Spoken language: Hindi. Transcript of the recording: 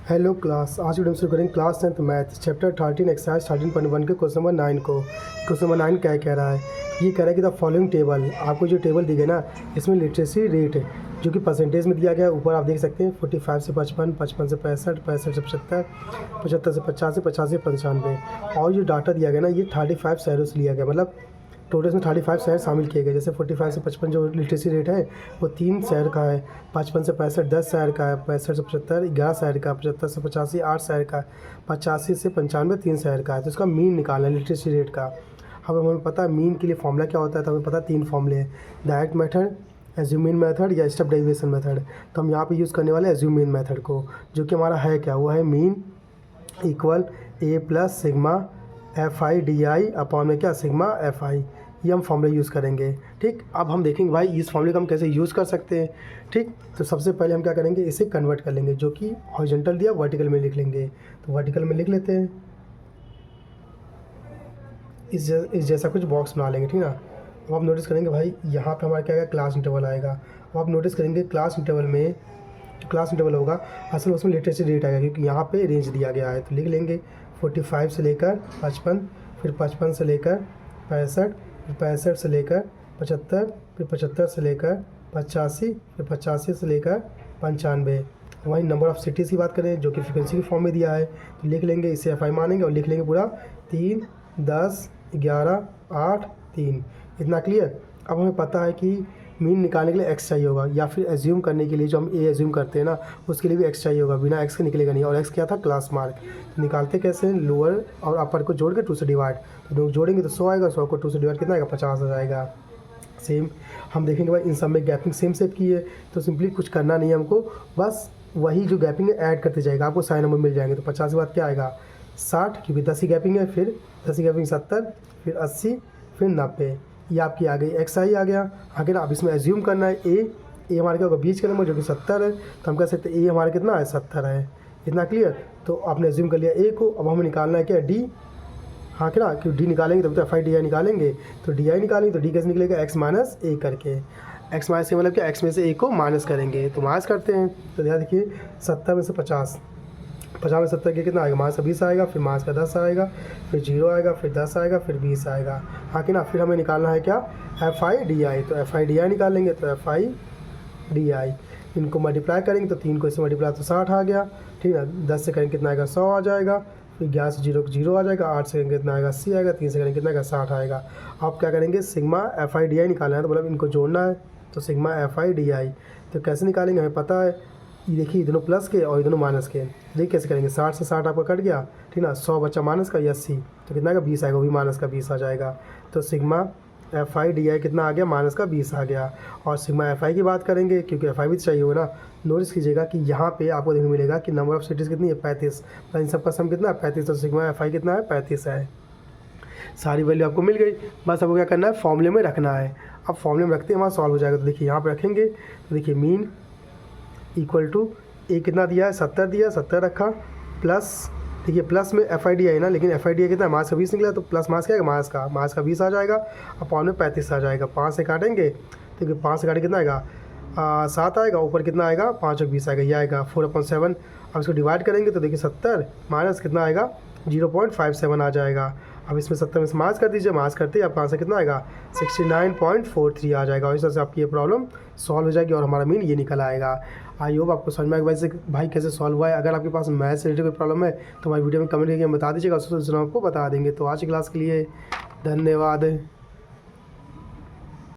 हेलो क्लास, आज वीडियो में शुरू करेंगे class 10th math chapter 13 exercise 13.1 के क्वेश्चन नंबर 9 को। क्वेश्चन नंबर 9 क्या कह रहा है? ये कह रहा है कि द फॉलोइंग टेबल, आपको जो टेबल दी गई ना इसमें लिटरेसी रेट जो कि परसेंटेज में दिया गया है, ऊपर आप देख सकते हैं 45 से 55, 55 से 65, 65 से 75, 75 से 85, 50 से 95। और जो डाटा दिया गया ना ये 35 शहरों से लिया गया, मतलब टोटल इसमें 35 शहर शामिल किए गए। जैसे 45 से 55 जो लिटरेसी रेट है वो 3 शहर का है, 55 से 65 10 शहर का है, 65 से 75 11 शहर का, 75 से 85 8 शहर का, 85 से 95 3 शहर का है। तो इसका मीन निकालना है लिटरेसी रेट का। अब हमें पता है मीन के लिए फॉर्मूला क्या होता है, तो हमें पता है 3 फॉर्मूले हैं, direct method, assume mean method या स्टेप डेरिवेशन मेथड। तो हम यहाँ पे यूज़ करने वाले एज्यूम मीन मेथड को, जो कि हमारा है क्या, वो है mean equal A plus sigma F I D I upon में क्या सिग्मा एफ आई। ये हम फॉर्मूला यूज़ करेंगे। ठीक, अब हम देखेंगे भाई इस फॉर्मूले को हम कैसे यूज़ कर सकते हैं। ठीक, तो सबसे पहले हम क्या करेंगे, इसे कन्वर्ट कर लेंगे, जो कि हॉरिजॉन्टल दिया वर्टिकल में लिख लेंगे। तो वर्टिकल में लिख लेते हैं, इस जैसा कुछ बॉक्स बना लेंगे। ठीक ना, अब आप नोटिस करेंगे भाई यहाँ पे हमारा क्या आएगा, क्लास इंटरवल आएगा। अब आप नोटिस करेंगे क्लास इंटरवल में जो क्लास इंटरवल होगा असल उसमें लिटरेसी रेट आएगा, क्योंकि यहाँ पे रेंज दिया गया है। तो लिख लेंगे 45 से लेकर 55, फिर 55 से लेकर 65, फिर 65 से लेकर 75, फिर 75 से लेकर 85, फिर 85 से लेकर 95। वहीं नंबर ऑफ़ सिटीज़ की बात करें जो कि फ्रिक्वेंसी के फॉर्म में दिया है, तो लिख लेंगे, इसे एफ आई मानेंगे और लिख लेंगे पूरा 3 10 11 8 3। इतना क्लियर। अब हमें पता है कि मीन निकालने के लिए एक्स चाहिए होगा, या फिर एज्यूम करने के लिए जो हम ए एज्यूम करते हैं ना उसके लिए भी एक्स चाहिए होगा, बिना एक्स के निकलेगा नहीं। और एक्स क्या था, क्लास मार्क। तो निकालते कैसे, लोअर और अपर को जोड़ के 2 से डिवाइड, तो दोनों जोड़ेंगे तो 100 आएगा, 100 को 2 से डिवाइड कितना आएगा, 50 आ जाएगा। सेम हम देखेंगे भाई इन सब में गैपिंग सेम सेप की है, तो सिंपली कुछ करना नहीं है हमको, बस वही जो गैपिंग है ऐड करते जाएगा, आपको सारे नंबर मिल जाएंगे। तो 50 के बाद क्या आएगा 60, क्योंकि 10 की गैपिंग है, फिर 10 की गैपिंग 70, फिर 80, फिर 90। ये आपकी आ गई एक्स आई आ गया। आगे ना अब इसमें एज्यूम करना है ए हमारे क्या होगा, बीच का नंबर जो कि 70 है, तो हम कह सकते हैं ए हमारा कितना है, 70 है। इतना क्लियर। तो आपने एज्यूम कर लिया ए को, अब हमें निकालना है क्या, डी। हाँ क्या ना, क्योंकि डी निकालेंगे तब तो एफ आई डी आई निकालेंगे, तो डी आई निकालेंगे तो डी कैसे निकलेगा, एक्स माइनस ए करके। एक्स माइनस ए मतलब क्या, एक्स में से ए को माइनस करेंगे, तो माइनस करते हैं। तो ध्यान देखिए 70 में से 50, 50 में 70 के कितना आएगा, माइनस का 20 आएगा, फिर माइनस का 10 आएगा, फिर 0 आएगा, फिर 10 आएगा, फिर 20 आएगा। हाँ कि ना, फिर हमें निकालना है क्या, एफ आई डी आई। तो एफ आई डी आई निकालेंगे, तो एफ आई डी आई इनको मल्टीप्लाई करेंगे, तो 3 को इससे मल्टीप्लाई तो 60 आ गया। ठीक है, 10 से करेंगे कितना आएगा, 100 आ जाएगा, फिर 11 से 0 0 आ जाएगा, 8 से करेंगे कितना आएगा, 80 आएगा, 3 से करेंगे कितना आएगा, 60 आएगा। आप क्या करेंगे, sigma F I D I निकालना है, तो मतलब इनको जोड़ना है, तो sigma F I D I. तो कैसे निकालेंगे हमें पता है, ये देखिए दोनों प्लस के और दोनों माइनस के। देखिए कैसे करेंगे, 60 से 60 आपका कट गया, ठीक ना, 100 बच्चा माइनस का, 80, तो कितना आएगा, 20 आएगा, वो भी माइनस का 20 आ जाएगा। तो sigma F I D I कितना आ गया, माइनस का 20 आ गया। और सिग्मा एफ आई की बात करेंगे, क्योंकि एफ आई भी चाहिए होगा ना। नोटिस कीजिएगा कि यहाँ पे आपको देखने मिलेगा कि नंबर ऑफ सिटीज़ कितनी है, 35, तो इन सबका सम कितना है, 35। तो सिग्मा एफ आई कितना है, 35 है। सारी वैल्यू आपको मिल गई, बस आपको क्या करना है, फॉर्मूले में रखना है। अब फॉर्मूले में रखते हैं हमारा सॉल्व हो जाएगा। तो देखिए यहाँ पे रखेंगे, तो देखिए मीन इक्वल टू ए कितना दिया है, 70 दिया, 70 रखा, प्लस देखिए प्लस में एफ आई डी आई ना, लेकिन एफ आई डी आई कितना, मार्क्स का 20 निकला, तो प्लस मार्क्स क्या आएगा, मार्क्स का 20 आ जाएगा, अपॉन में 35 आ जाएगा। 5 से काटेंगे, तो 5 से काटे कितना आएगा, 7 आएगा, ऊपर कितना आएगा, 5 और 20 आएगा, ये आएगा 4/7। अब इसको डिवाइड करेंगे तो देखिए 70 माइनस कितना आएगा, 0.57 आ जाएगा। अब इसमें 70 में से मार्क्स कर दीजिए, मार्क्स करते ही आपका आंसर कितना आएगा, 69.43 आ जाएगा। और इस तरह से आपकी ये प्रॉब्लम सॉल्व हो जाएगी और हमारा मीन ये निकल आएगा। आई होप आपको समझ में आएगा भाई कैसे सॉल्व हुआ है। अगर आपके पास मैथ्स से रिलेटेड कोई प्रॉब्लम है तो हमारी वीडियो में कमेंट करके बता दीजिएगा, उसको आपको बता देंगे। तो आज की क्लास के लिए धन्यवाद।